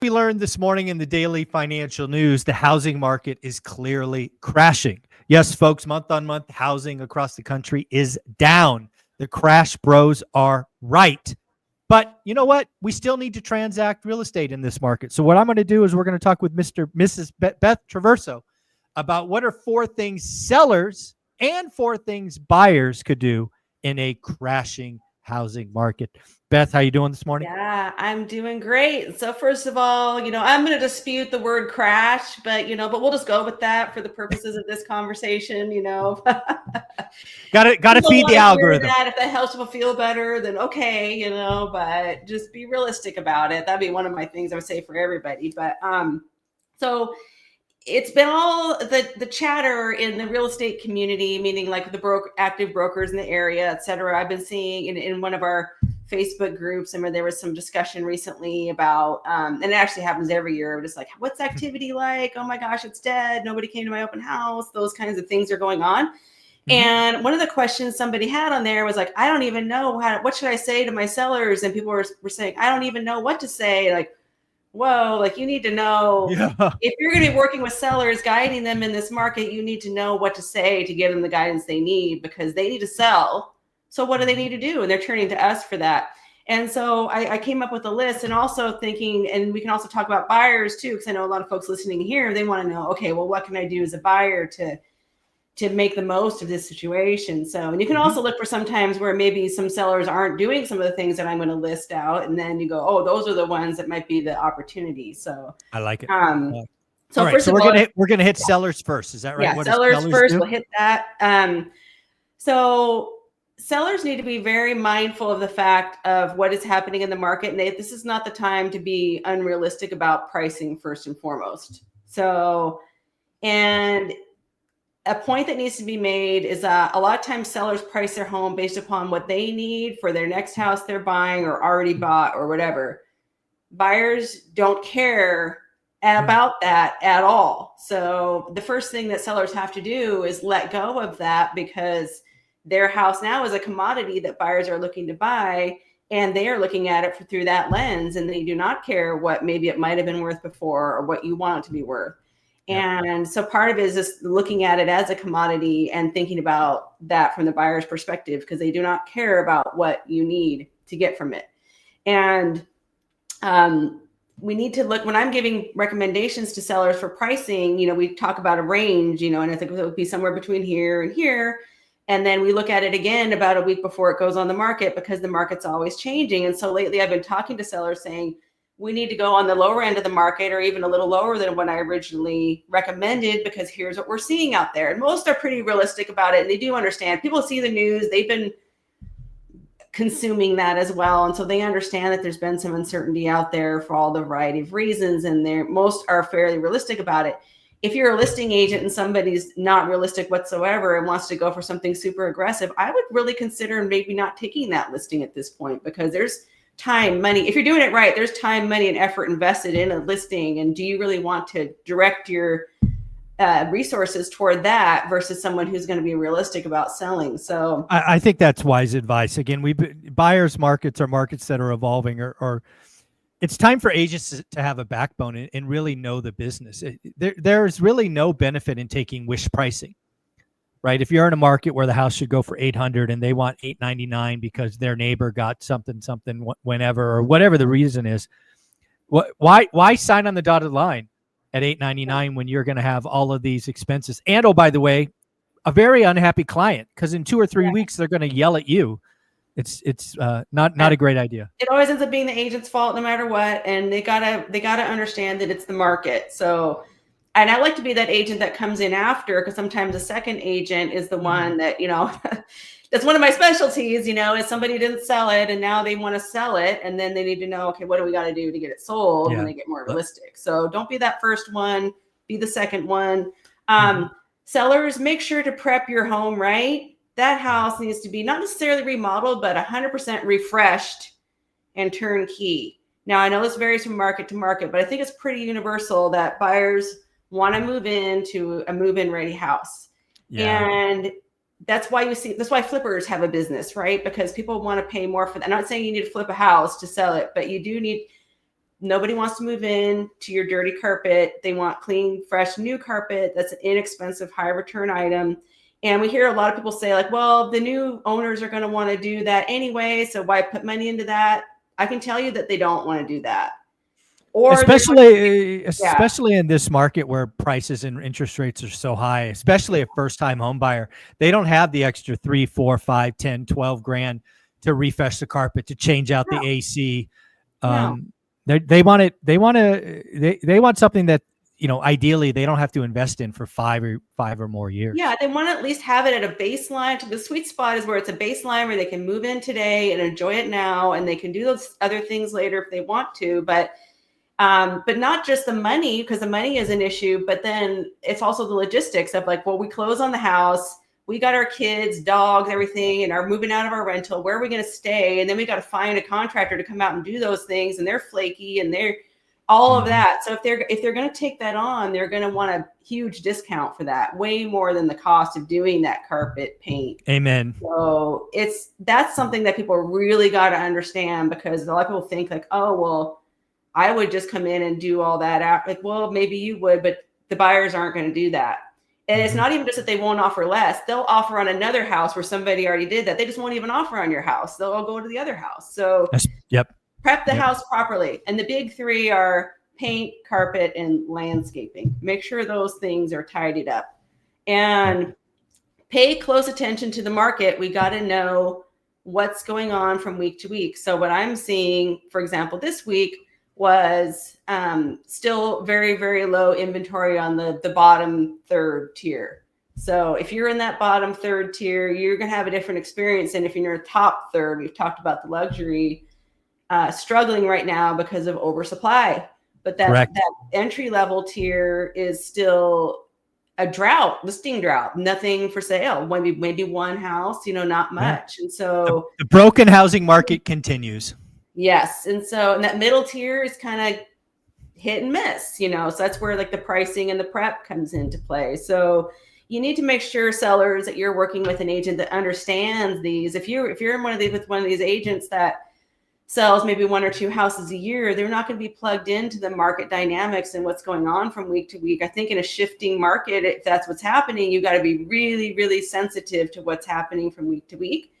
We learned this morning in the daily financial news, the housing market is clearly crashing. Yes, folks, month on month, housing across the country is down. The crash bros are right. But you know what? We still need to transact real estate in this market. So what I'm going to do is we're going to talk with Mrs. Beth Traverso about what are 4 things sellers and 4 things buyers could do in a crashing housing market. Beth, how you doing this morning? Yeah, I'm doing great. So first of all, I'm going to dispute the word crash, but we'll just go with that for the purposes of this conversation, Got to People feed the want to hear algorithm. that. If that helps people feel better, then okay, but just be realistic about it. That'd be one of my things I would say for everybody. But so it's been all the chatter in the real estate community, meaning like the active brokers in the area, et cetera. I've been seeing in one of our Facebook groups, and there was some discussion recently about, and it actually happens every year, just like, what's activity like? Oh my gosh, it's dead. Nobody came to my open house. Those kinds of things are going on. Mm-hmm. And one of the questions somebody had on there was like, I don't even know what should I say to my sellers? And people were saying, I don't even know what to say. Like, whoa, like you need to know if you're going to be working with sellers, guiding them in this market, you need to know what to say to give them the guidance they need, because they need to sell. So what do they need to do? And they're turning to us for that. And so I came up with a list, and also thinking, and we can also talk about buyers too, because I know a lot of folks listening here, they want to know, okay, well, what can I do as a buyer to make the most of this situation? So, and you can also look for sometimes where maybe some sellers aren't doing some of the things that I'm going to list out. And then you go, oh, those are the ones that might be the opportunity. So I like it. So all right, first so of all, we're gonna hit sellers first. Is that right? Yeah, What sellers first. do? We'll hit that. So sellers need to be very mindful of the fact of what is happening in the market. And this is not the time to be unrealistic about pricing first and foremost. So, and a point that needs to be made is that a lot of times sellers price their home based upon what they need for their next house they're buying or already bought or whatever. Buyers don't care about that at all. So the first thing that sellers have to do is let go of that, because their house now is a commodity that buyers are looking to buy, and they are looking at it through that lens, and they do not care what maybe it might have been worth before or what you want it to be worth. And so part of it is just looking at it as a commodity and thinking about that from the buyer's perspective, because they do not care about what you need to get from it. And we need to look, when I'm giving recommendations to sellers for pricing, we talk about a range, and I think it would be somewhere between here and here. And then we look at it again about a week before it goes on the market, because the market's always changing. And so lately I've been talking to sellers saying, we need to go on the lower end of the market, or even a little lower than what I originally recommended, because here's what we're seeing out there. And most are pretty realistic about it. And they do understand. People see the news. They've been consuming that as well. And so they understand that there's been some uncertainty out there for all the variety of reasons. And most are fairly realistic about it. If you're a listing agent and somebody's not realistic whatsoever and wants to go for something super aggressive, I would really consider maybe not taking that listing at this point, because there's time, money. If you're doing it right, there's time, money, and effort invested in a listing. And do you really want to direct your resources toward that versus someone who's going to be realistic about selling? So I think that's wise advice. Again, buyers markets are markets that are evolving, or it's time for agents to have a backbone and really know the business. There's really no benefit in taking wish pricing. Right? If you're in a market where the house should go for $800 and they want $899 because their neighbor got something whenever, or whatever the reason is, why sign on the dotted line at $899 when you're going to have all of these expenses? And oh, by the way, a very unhappy client, because in 2 or 3 weeks they're going to yell at you. It's not a great idea. It always ends up being the agent's fault no matter what, and they gotta understand that it's the market. So. And I like to be that agent that comes in after, because sometimes a second agent is the one that, that's one of my specialties, is somebody didn't sell it and now they want to sell it. And then they need to know, okay, what do we got to do to get it sold when they get more realistic? So don't be that first one, be the second one. Sellers, make sure to prep your home, right? That house needs to be not necessarily remodeled, but 100% refreshed and turnkey. Now, I know this varies from market to market, but I think it's pretty universal that buyers want to move into a move-in ready house. And that's why flippers have a business, right? Because people want to pay more for that. I'm not saying you need to flip a house to sell it, but you do need, nobody wants to move in to your dirty carpet. They want clean, fresh, new carpet. That's an inexpensive, high return item. And we hear a lot of people say like, well, the new owners are going to want to do that anyway, so why put money into that? I can tell you that they don't want to do that. Or especially in this market where prices and interest rates are so high, especially a first-time home buyer, they don't have the extra 3, 4, 5, 10, 12 grand to refresh the carpet, to change out the AC. They want something that, you know, ideally they don't have to invest in for five or more years. Yeah, they want to at least have it at a baseline. The sweet spot is where it's a baseline where they can move in today and enjoy it now, and they can do those other things later if they want to. But not just the money, because the money is an issue, but then it's also the logistics of like, well, we close on the house, we got our kids, dogs, everything, and are moving out of our rental. Where are we going to stay? And then we got to find a contractor to come out and do those things, and they're flaky and they're all of that. So if they're going to take that on, they're going to want a huge discount for that, way more than the cost of doing that carpet paint. Amen. So that's something that people really got to understand, because a lot of people think like, oh, well, I would just come in and do all that out. Like, well, maybe you would, but the buyers aren't going to do that. And it's not even just that they won't offer less. They'll offer on another house where somebody already did that. They just won't even offer on your house. They'll all go to the other house. So prep the house properly. And the big three are paint, carpet, and landscaping. Make sure those things are tidied up. And pay close attention to the market. We got to know what's going on from week to week. So what I'm seeing, for example, this week, was still very, very low inventory on the bottom third tier. So if you're in that bottom third tier, you're going to have a different experience than if you're in your top third. We've talked about the luxury struggling right now because of oversupply. But that entry level tier is still a listing drought, nothing for sale. Maybe one house, not much. And so the broken housing market continues. Yes. And that middle tier is kind of hit and miss, so that's where like the pricing and the prep comes into play. So you need to make sure, sellers, that you're working with an agent that understands these. If you're in with one of these agents that sells maybe 1 or 2 houses a year, they're not going to be plugged into the market dynamics and what's going on from week to week. I think in a shifting market, if that's what's happening, you got to be really, really sensitive to what's happening from week to week.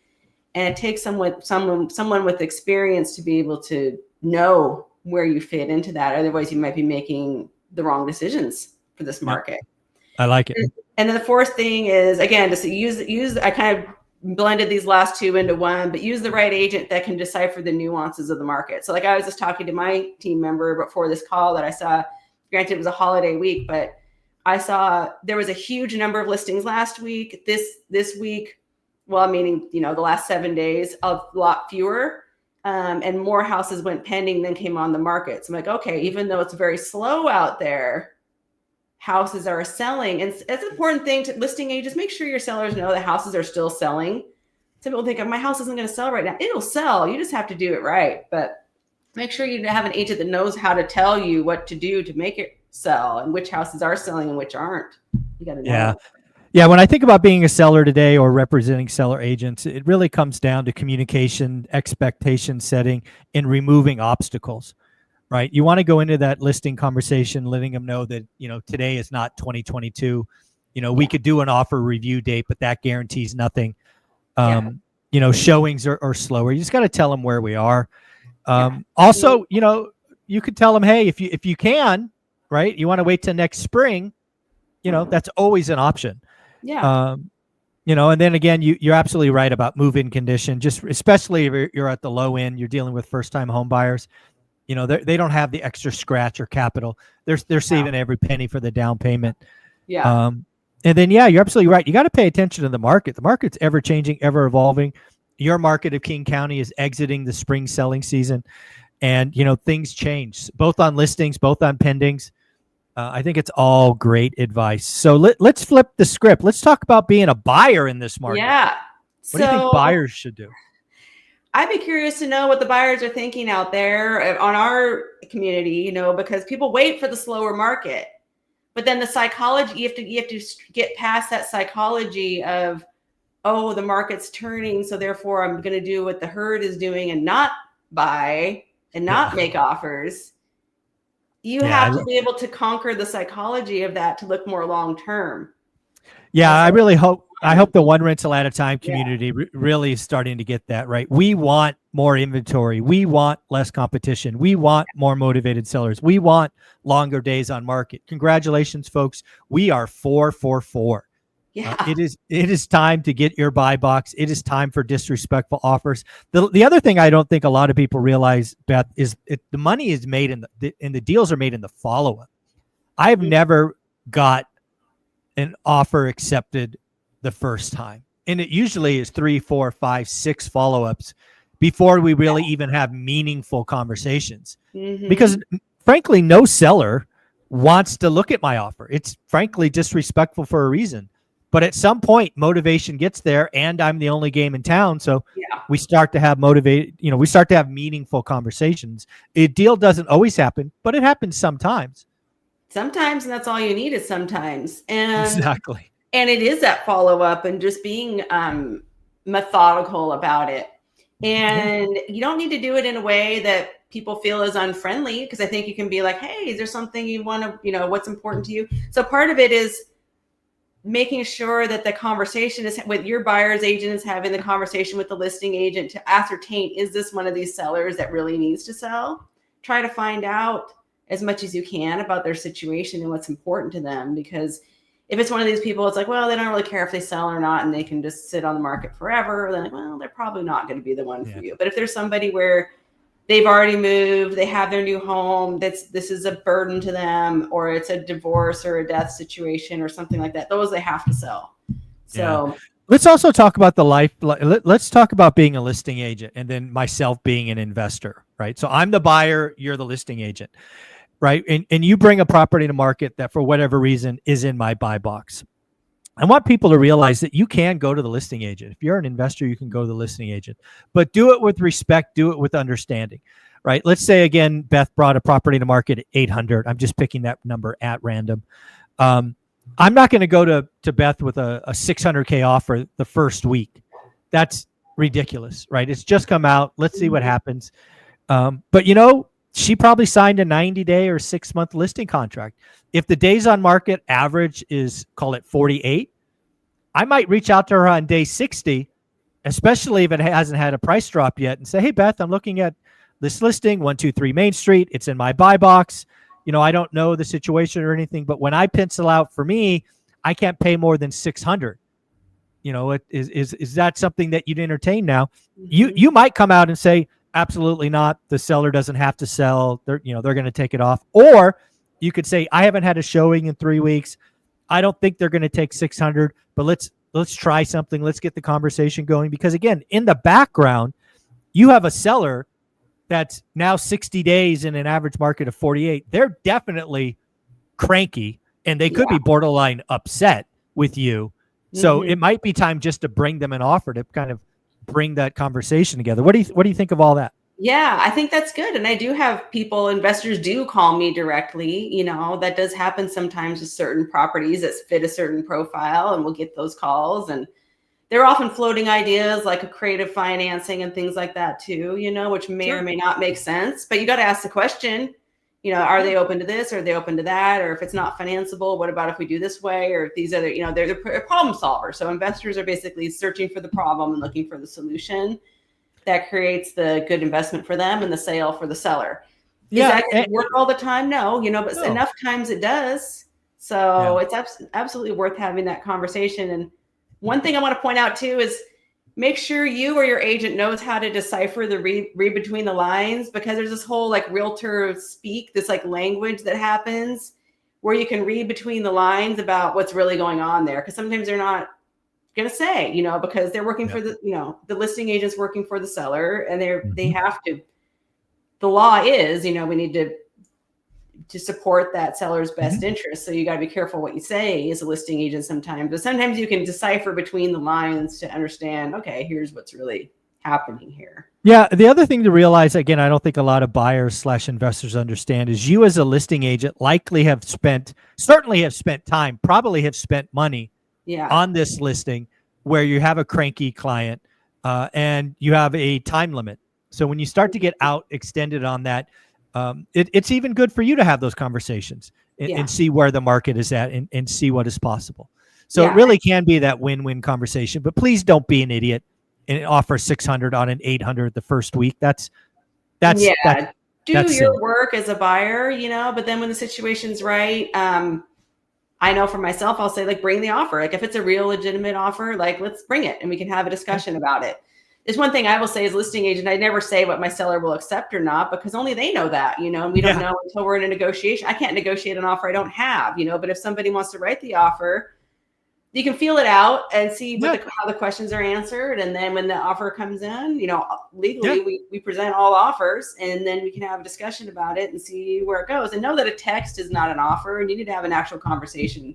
And it takes someone with experience to be able to know where you fit into that. Otherwise, you might be making the wrong decisions for this market. I like it. And then the fourth thing is, again, just use. I kind of blended these last two into one, but use the right agent that can decipher the nuances of the market. So like I was just talking to my team member before this call that I saw, granted it was a holiday week, but I saw there was a huge number of listings last week. This week, well, meaning, the last 7 days, a lot fewer, and more houses went pending than came on the market. So I'm like, okay, even though it's very slow out there, houses are selling. And it's an important thing to listing agents. Make sure your sellers know that houses are still selling. Some people think, my house isn't going to sell right now. It'll sell. You just have to do it right. But make sure you have an agent that knows how to tell you what to do to make it sell, and which houses are selling and which aren't. You got to know. Yeah, when I think about being a seller today or representing seller agents, it really comes down to communication, expectation setting, and removing obstacles, right? You want to go into that listing conversation letting them know that, today is not 2022. We could do an offer review date, but that guarantees nothing. Showings are slower. You just got to tell them where we are. Also, you could tell them, hey, if you can, right, you want to wait till next spring, that's always an option. Yeah. And then again, you're absolutely right about move-in condition, just especially if you're at the low end, you're dealing with first-time home buyers. They don't have the extra scratch or capital. They're saving every penny for the down payment. Yeah. And then, you're absolutely right. You got to pay attention to the market. The market's ever changing, ever evolving. Your market of King County is exiting the spring selling season, and, things change both on listings, both on pendings. I think it's all great advice. So let's flip the script. Let's talk about being a buyer in this market. Yeah. What do you think buyers should do? I'd be curious to know what the buyers are thinking out there on our community, because people wait for the slower market. But then the psychology, you have to get past that psychology of, oh, the market's turning, so therefore I'm going to do what the herd is doing and not buy and not make offers. you have to be able to conquer the psychology of that to look more long term. Yeah, I hope the one rental at a time community really is starting to get that right. We want more inventory. We want less competition. We want more motivated sellers. We want longer days on market. Congratulations, folks. We are 444. Yeah. It is time to get your buy box. It is time for disrespectful offers. The other thing I don't think a lot of people realize, Beth, is the money is made in the deals are made in the follow-up. I've never got an offer accepted the first time, and it usually is 3, 4, 5, 6 follow-ups before we really even have meaningful conversations. Because frankly, no seller wants to look at my offer. It's frankly disrespectful for a reason. But at some point, motivation gets there, and I'm the only game in town. So we start to have we start to have meaningful conversations. A deal doesn't always happen, but it happens sometimes. Sometimes, and that's all you need is sometimes. And exactly. And it is that follow-up and just being methodical about it. And you don't need to do it in a way that people feel is unfriendly, because I think you can be like, hey, is there something you want to, what's important to you? So part of it is making sure that the conversation is with your buyer's agent is having the conversation with the listing agent to ascertain, is this one of these sellers that really needs to sell? Try to find out as much as you can about their situation and what's important to them, because if it's one of these people, it's like, well, they don't really care if they sell or not, and they can just sit on the market forever, then, well, they're probably not going to be the one for you. But if there's somebody where they've already moved, they have their new home, this is a burden to them, or it's a divorce or a death situation or something like that, those they have to sell. So let's also talk about let's talk about being a listing agent, and then myself being an investor, right? So I'm the buyer, you're the listing agent. Right. And you bring a property to market that for whatever reason is in my buy box. I want people to realize that you can go to the listing agent. If you're an investor, you can go to the listing agent, but do it with respect, do it with understanding, right? Let's say, again, Beth brought a property to market at 800. I'm just picking that number at random. I'm not going to go to Beth with a 600K offer the first week. That's ridiculous, right? It's just come out. Let's see what happens. But she probably signed a 90-day or 6-month listing contract. If the days on market average is, call it 48, I might reach out to her on day 60, especially if it hasn't had a price drop yet, and say, hey, Beth, I'm looking at this listing, 123 Main Street. It's in my buy box. I don't know the situation or anything, but when I pencil out for me, I can't pay more than 600. Is that something that you'd entertain now? You might come out and say, absolutely not. The seller doesn't have to sell. They're going to take it off. Or you could say, I haven't had a showing in 3 weeks. I don't think they're going to take 600, but let's try something. Let's get the conversation going. Because again, in the background, you have a seller that's now 60 days in an average market of 48. They're definitely cranky, and they could be borderline upset with you. So it might be time just to bring them an offer to kind of bring that conversation together. What do you think of all that? Yeah, I think that's good. And I do have investors do call me directly. That does happen sometimes with certain properties that fit a certain profile, and we'll get those calls. And they're often floating ideas like a creative financing and things like that too, which may or may not make sense. But you got to ask the question, are they open to this? Or are they open to that? Or if it's not financeable, what about if we do this way? Or if these other, they're a problem solver. So investors are basically searching for the problem and looking for the solution that creates the good investment for them and the sale for the seller. Does that work all the time? No, but enough times it does. So it's absolutely worth having that conversation. And one thing I want to point out too is make sure you or your agent knows how to decipher the read between the lines, because there's this whole like realtor speak, this like language that happens where you can read between the lines about what's really going on there. Because sometimes they're not going to say, because they're working for the listing agent's working for the seller, and they have to. The law is, we need to support that seller's best interest. So you got to be careful what you say as a listing agent sometimes. But sometimes you can decipher between the lines to understand, okay, here's what's really happening here. Yeah. The other thing to realize, again, I don't think a lot of buyers / investors understand, is you as a listing agent certainly have spent time, probably have spent money on this listing where you have a cranky client and you have a time limit. So when you start to get out extended on that, It's even good for you to have those conversations Yeah. and see where the market is at and see what is possible. So Yeah. it really can be that win-win conversation, but please don't be an idiot and offer 600 on an 800 the first week. That's Yeah. Do silly. your work as a buyer, you know, but then when the situation's right, I know for myself, I'll say like, bring the offer. Like if it's a real legitimate offer, like let's bring it and we can have a discussion about it. There's one thing I will say as a listing agent, I never say what my seller will accept or not, because only they know that, you know, and we don't know until we're in a negotiation. I can't negotiate an offer I don't have, you know, but if somebody wants to write the offer, you can feel it out and see what how the questions are answered. And then when the offer comes in, you know, legally we present all offers and then we can have a discussion about it and see where it goes, and know that a text is not an offer and you need to have an actual conversation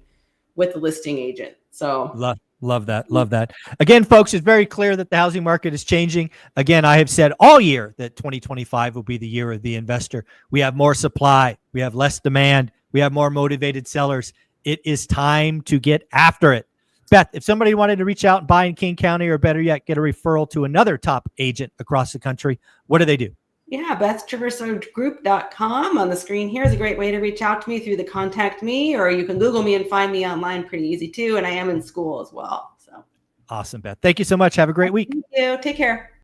with the listing agent. So love that. Love that. Again, folks, it's very clear that the housing market is changing. Again, I have said all year that 2025 will be the year of the investor. We have more supply. We have less demand. We have more motivated sellers. It is time to get after it. Beth, if somebody wanted to reach out and buy in King County, or better yet, get a referral to another top agent across the country, what do they do? Yeah, BethTraversogroup.com on the screen here is a great way to reach out to me through the contact me, or you can Google me and find me online pretty easy too. And I am in school as well. So awesome, Beth. Thank you so much. Have a great week. Thank you. Take care.